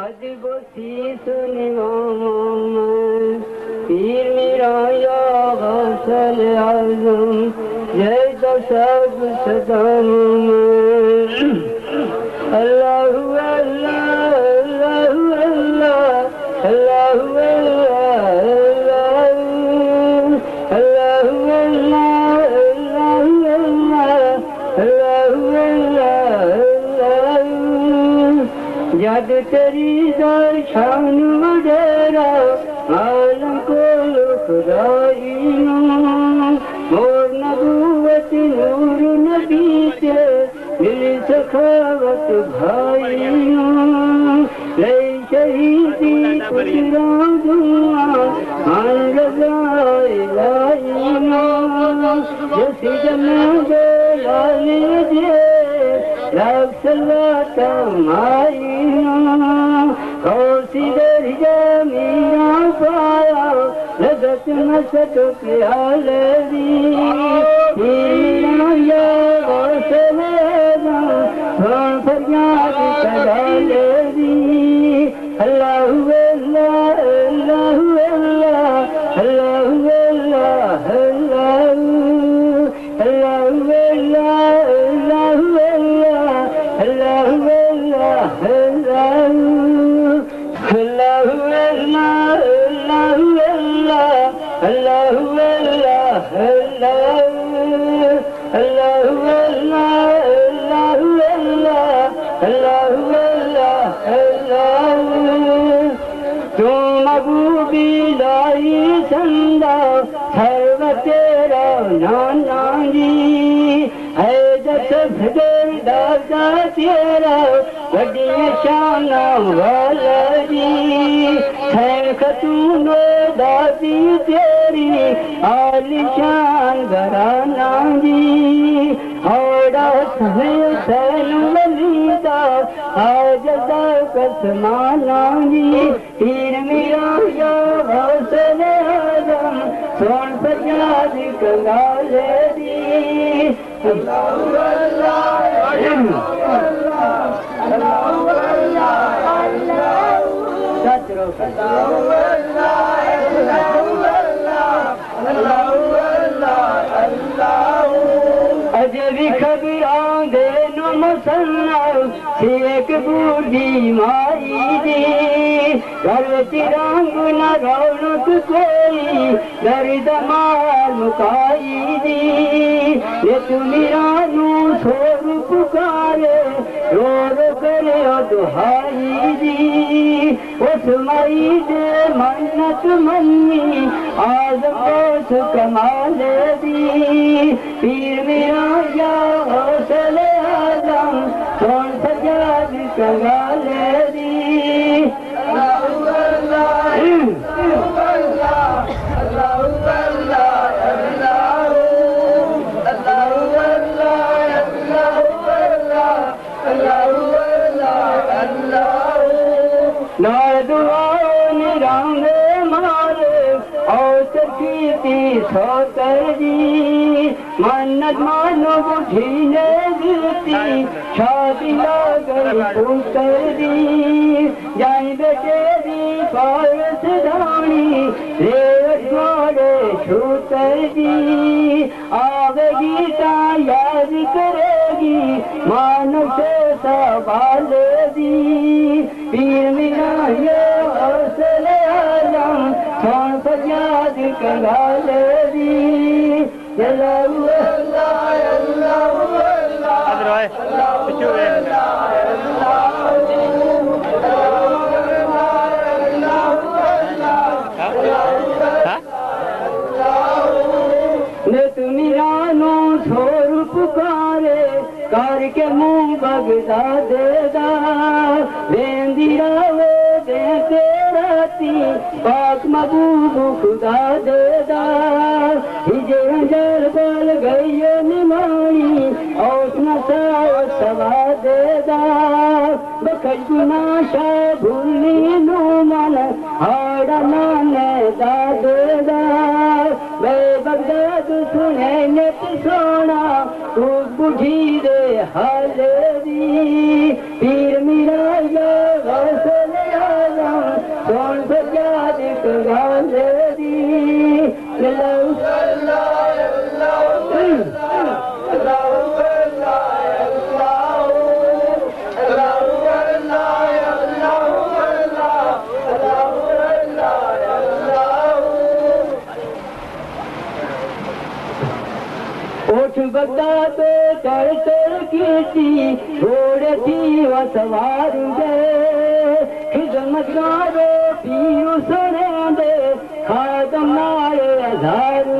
बसी सुने पीर मेरा या गौसल आज़म जय तो सब सदाम अल्लाहु अल्लाह अल्लाहु अल्लाह अल्लाहु अल्लाह अल्लाहु अल्लाह अल्लाहु अल्लाह जद तेरी दर्शन वडेरा आलम को खुदाई मोर नबूवत नूर नबी से मिल सखावत भाई ले शहीदी पुतरा दुआ मान रज़ाए लाईना जैसी जन्नत लाले जे लाख सलाता माईना कौसी दर्जा मीरा पाया लगत मसत प्याले दी मीरा या गौसल आज़म सुन फरियाद कलाले दी अल्लाहु अल्लाह अल्लाहु अल्लाह अल्लाहु अल्लाह अल्लाहु अल्लाहु अल्लाह अल्लाहु अल्लाह अल्लाहु अल्लाह अल्लाहु अल्लाह अल्लाहु अल्लाह अल्लाह तुम महबूबी लाई संदा सर्व तेरा नाना जी है जस भदर दादा तेरा वडी शान वाला जी है खतूनो दादी तेरी आलिशान घराना जी औड़ा हुसैन वलीदा आज कसमाना जी पीर मेरा या गौसल आज़म सोन फरियाद कंगाले दी अल्लाहु अल्लाह अल्लाहु अल्लाह अल्लाहु अल्लाह अजबी खबरां दे नो मसन्ना एक बूढ़ी माई दी घर तिरंग न रौनक कोई दर्द मार मुकाई दी ये तुमिरा नू सोर पुकारे रो रो करे दुहाई दी उस माई दे मन्नत मन्नी आज कोस कमाले दी पीर मेरा या गौसल आज़म सोन फरियाद कंगाले दी अल्लाहु अल्लाह अल्लाहु अल्लाह अल्लाहु अल्लाह अल्लाहु अल्लाह अल्लाह ना दुआओं निरांगे मारे और तरकीती सोतर जी मन्नत मानो बुढ़ी ने गिरती शादी लागई पुत्र दी जाई बेटे दी पारस धानी रेवत मारे छूतर दी आवेगी ता याद करेगी मानो से सवाल दी पीर मेरा ये गौसल आज़म सोन फरियाद कंगाले दी अल्लाहु अल्लाह अल्लाहु ने तुमिरा नो छोर पुकारे करके मुँह बगदा देदा वेंदी रावे दे तेराती पाक महबूब खुदा देदा हिजे अंजर बोल गई निमानी और नशा सवा देदा बखश गुनाशा भूली नो मन हाड़ा नाने दा देदा वे बगदाद सुने ने सोना उस बुढ़ी दे हाल दी पीर मेरा या गौसल कोठ बता तो चढ़ कीती घोड़े थी वसवार गए खिदमत गारो पीरू सुने दे खादम नारे आधार